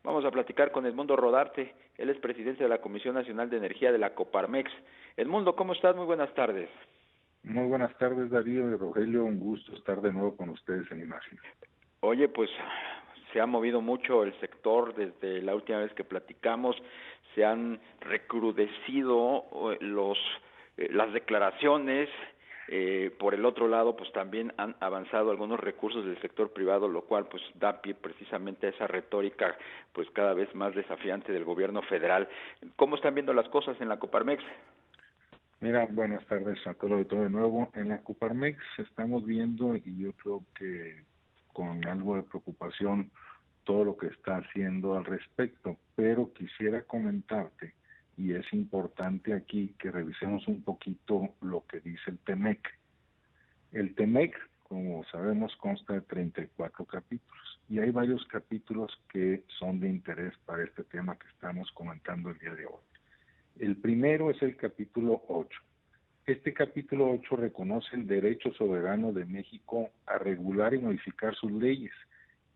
Vamos a platicar con Edmundo Rodarte, él es presidente de la Comisión Nacional de Energía de la Coparmex. Edmundo, ¿cómo estás? Muy buenas tardes. Muy buenas tardes, Darío y Rogelio, un gusto estar de nuevo con ustedes en Imagen. Oye, pues se ha movido mucho el sector desde la última vez que platicamos, se han recrudecido las declaraciones, por el otro lado, pues también han avanzado algunos recursos del sector privado, lo cual pues da pie precisamente a esa retórica pues cada vez más desafiante del gobierno federal. ¿Cómo están viendo las cosas en la Coparmex? Mira, buenas tardes a todo de nuevo. En la Coparmex estamos viendo, y yo creo que con algo de preocupación, todo lo que está haciendo al respecto, pero quisiera comentarte, y es importante aquí que revisemos un poquito lo que dice el TEMEC. El TEMEC, como sabemos, consta de 34 capítulos, y hay varios capítulos que son de interés para este tema que estamos comentando el día de hoy. El primero es el capítulo 8. Este capítulo 8 reconoce el derecho soberano de México a regular y modificar sus leyes,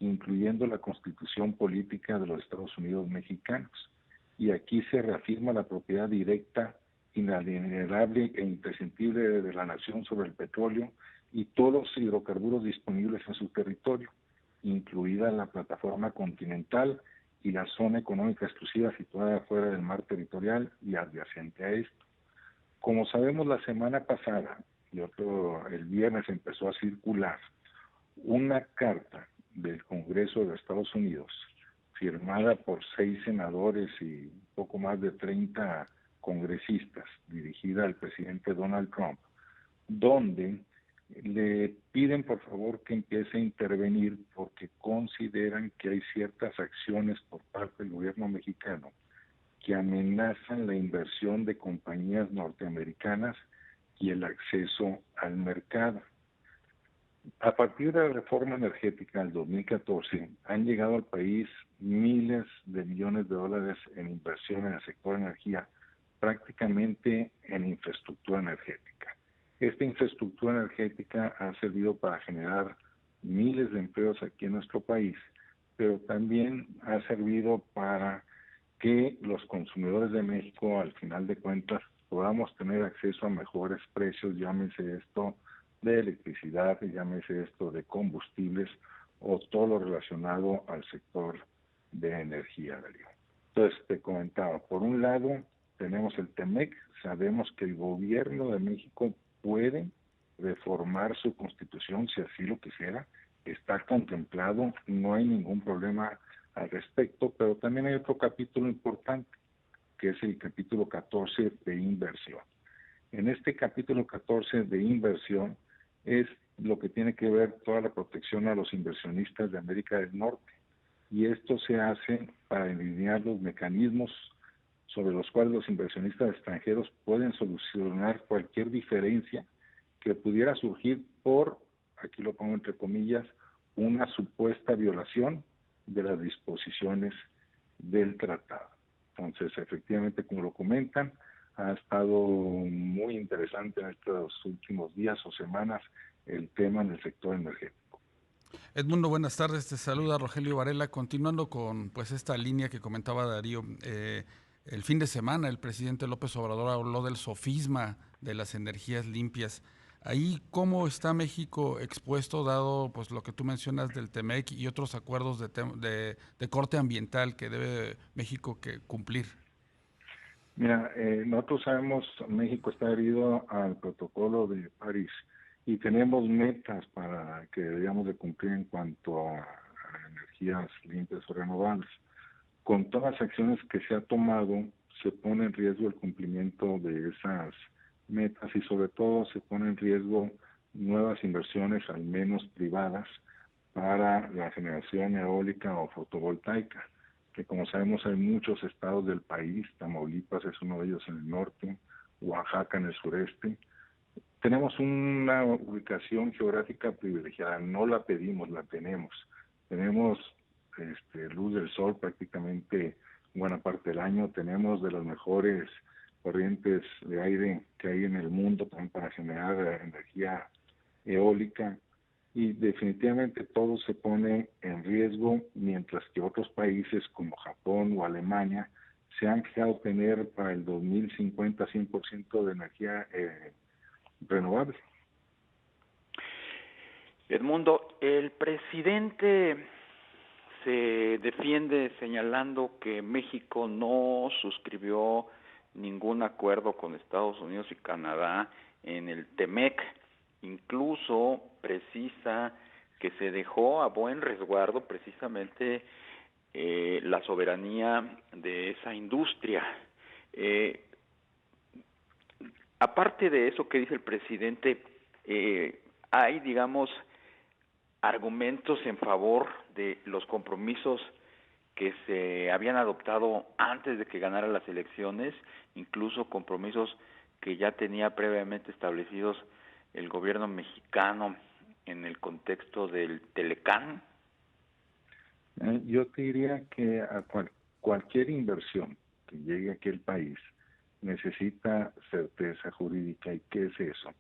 incluyendo la Constitución Política de los Estados Unidos Mexicanos. Y aquí se reafirma la propiedad directa, inalienable e imprescindible de la nación sobre el petróleo y todos los hidrocarburos disponibles en su territorio, incluida la plataforma continental y la zona económica exclusiva situada fuera del mar territorial y adyacente a esto. Como sabemos, la semana pasada, el viernes empezó a circular una carta del Congreso de Estados Unidos, firmada por 6 senadores y un poco más de 30 congresistas, dirigida al presidente Donald Trump, donde le piden por favor que empiece a intervenir porque consideran que hay ciertas acciones por parte del gobierno mexicano que amenazan la inversión de compañías norteamericanas y el acceso al mercado. A partir de la reforma energética del 2014, han llegado al país miles de millones de dólares en inversión en el sector de energía, prácticamente en infraestructura energética. Esta infraestructura energética ha servido para generar miles de empleos aquí en nuestro país, pero también ha servido para que los consumidores de México, al final de cuentas, podamos tener acceso a mejores precios, llámese esto de electricidad, llámese esto de combustibles o todo lo relacionado al sector de energía, Darío. Entonces, te comentaba, por un lado, tenemos el TEMEC, sabemos que el gobierno de México puede reformar su constitución si así lo quisiera, está contemplado, no hay ningún problema al respecto, pero también hay otro capítulo importante, que es el capítulo 14 de inversión. En este capítulo 14 de inversión es lo que tiene que ver toda la protección a los inversionistas de América del Norte, y esto se hace para alinear los mecanismos sobre los cuales los inversionistas extranjeros pueden solucionar cualquier diferencia que pudiera surgir por, aquí lo pongo entre comillas, una supuesta violación de las disposiciones del tratado. Entonces, efectivamente, como lo comentan, ha estado muy interesante en estos últimos días o semanas el tema en el sector energético. Edmundo, buenas tardes, te saluda Rogelio Varela, continuando con pues esta línea que comentaba Darío. El fin de semana el presidente López Obrador habló del sofisma de las energías limpias. Ahí, ¿cómo está México expuesto, dado pues lo que tú mencionas del TEMEC y otros acuerdos de corte ambiental que debe México cumplir? Mira, nosotros sabemos, México está adherido al protocolo de París y tenemos metas para que debíamos de cumplir en cuanto a energías limpias o renovables. Con todas las acciones que se ha tomado, se pone en riesgo el cumplimiento de esas metas y sobre todo se pone en riesgo nuevas inversiones, al menos privadas, para la generación eólica o fotovoltaica, que como sabemos hay muchos estados del país, Tamaulipas es uno de ellos en el norte, Oaxaca en el sureste. Tenemos una ubicación geográfica privilegiada, no la pedimos, la tenemos. Tenemos luz del sol prácticamente buena parte del año, tenemos de las mejores corrientes de aire que hay en el mundo también para generar energía eólica. y definitivamente todo se pone en riesgo, mientras que otros países como Japón o Alemania se han fijado tener para el 2050 100% de energía renovable. Edmundo, el presidente se defiende señalando que México no suscribió ningún acuerdo con Estados Unidos y Canadá en el TEMEC. Incluso precisa que se dejó a buen resguardo precisamente la soberanía de esa industria. Aparte de eso que dice el presidente, hay, digamos, argumentos en favor de los compromisos que se habían adoptado antes de que ganara las elecciones, incluso compromisos que ya tenía previamente establecidos el gobierno mexicano en el contexto del Telecán. Yo te diría que a cualquier inversión que llegue aquí al país necesita certeza jurídica. ¿Y qué es eso?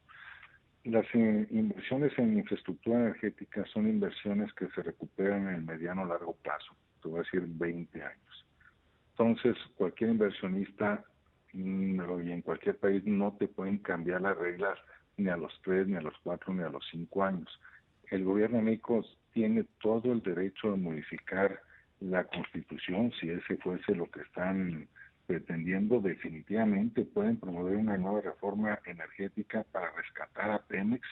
Las inversiones en infraestructura energética son inversiones que se recuperan en el mediano o largo plazo, te voy a decir 20 años. Entonces, cualquier inversionista y en cualquier país no te pueden cambiar las reglas ni a los 3, ni a los 4, ni a los 5 años. El gobierno de México tiene todo el derecho de modificar la Constitución, si ese fuese lo que están pretendiendo. Definitivamente pueden promover una nueva reforma energética para rescatar a Pemex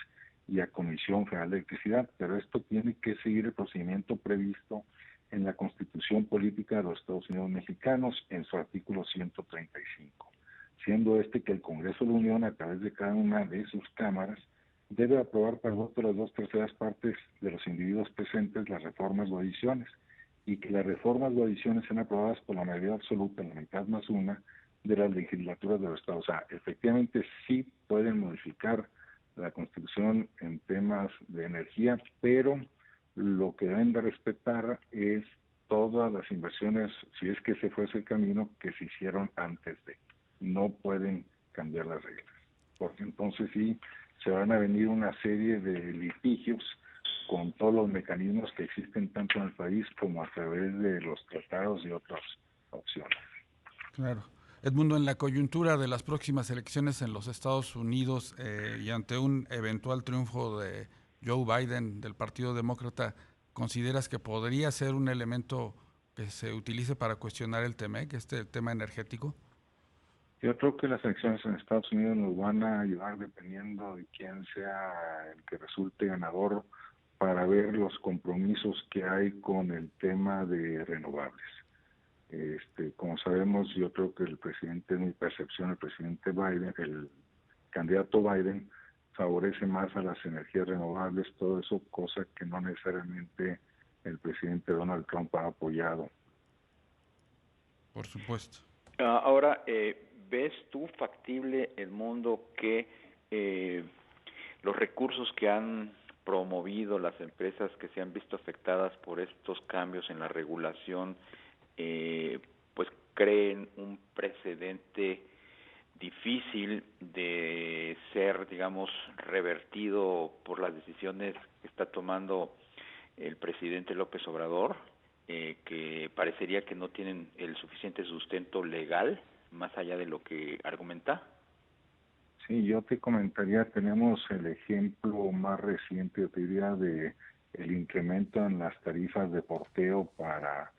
y a Comisión Federal de Electricidad, pero esto tiene que seguir el procedimiento previsto en la Constitución Política de los Estados Unidos Mexicanos en su artículo 135, siendo que el Congreso de la Unión, a través de cada una de sus cámaras, debe aprobar para voto las 2/3 partes de los individuos presentes las reformas o adiciones, y que las reformas o adiciones sean aprobadas por la mayoría absoluta, la mitad más una, de las legislaturas de los estados. O sea, efectivamente sí pueden modificar la Constitución en temas de energía, pero lo que deben de respetar es todas las inversiones, si es que ese fuese el camino, que se hicieron antes de. No pueden cambiar las reglas, porque entonces sí se van a venir una serie de litigios con todos los mecanismos que existen tanto en el país como a través de los tratados y otras opciones. Claro. Edmundo, en la coyuntura de las próximas elecciones en los Estados Unidos y ante un eventual triunfo de Joe Biden del Partido Demócrata, ¿consideras que podría ser un elemento que se utilice para cuestionar el TEMEC, este tema energético? Yo creo que las elecciones en Estados Unidos nos van a ayudar, dependiendo de quién sea el que resulte ganador, para ver los compromisos que hay con el tema de renovables. Como sabemos, yo creo que el presidente, en mi percepción, el presidente Biden, el candidato Biden, favorece más a las energías renovables, todo eso, cosa que no necesariamente el presidente Donald Trump ha apoyado. Por supuesto. Ahora, ¿ves tú factible, Edmundo, que los recursos que han promovido las empresas que se han visto afectadas por estos cambios en la regulación, pues creen un precedente difícil de ser, digamos, revertido por las decisiones que está tomando el presidente López Obrador, que parecería que no tienen el suficiente sustento legal, más allá de lo que argumenta? Sí, yo te comentaría, tenemos el ejemplo más reciente, yo te diría, de el incremento en las tarifas de porteo para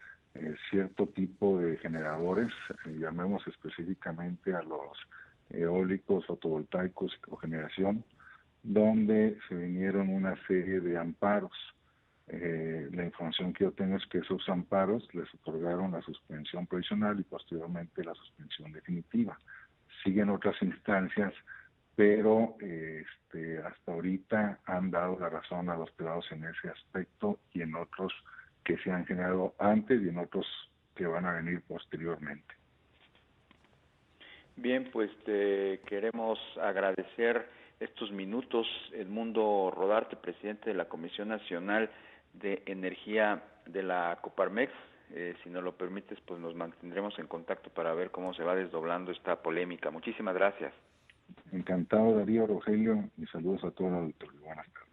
cierto tipo de generadores, llamemos específicamente a los eólicos, fotovoltaicos y cogeneración, donde se vinieron una serie de amparos. La información que yo tengo es que esos amparos les otorgaron la suspensión provisional y posteriormente la suspensión definitiva. Siguen otras instancias, pero hasta ahorita han dado la razón a los privados en ese aspecto y en otros que se han generado antes y en otros que van a venir posteriormente. Bien, pues te queremos agradecer estos minutos, Edmundo Rodarte, presidente de la Comisión Nacional de Energía de la Coparmex. Si nos lo permites, pues nos mantendremos en contacto para ver cómo se va desdoblando esta polémica. Muchísimas gracias. Encantado, Darío, Rogelio, y saludos a todo el auditorio. Buenas tardes.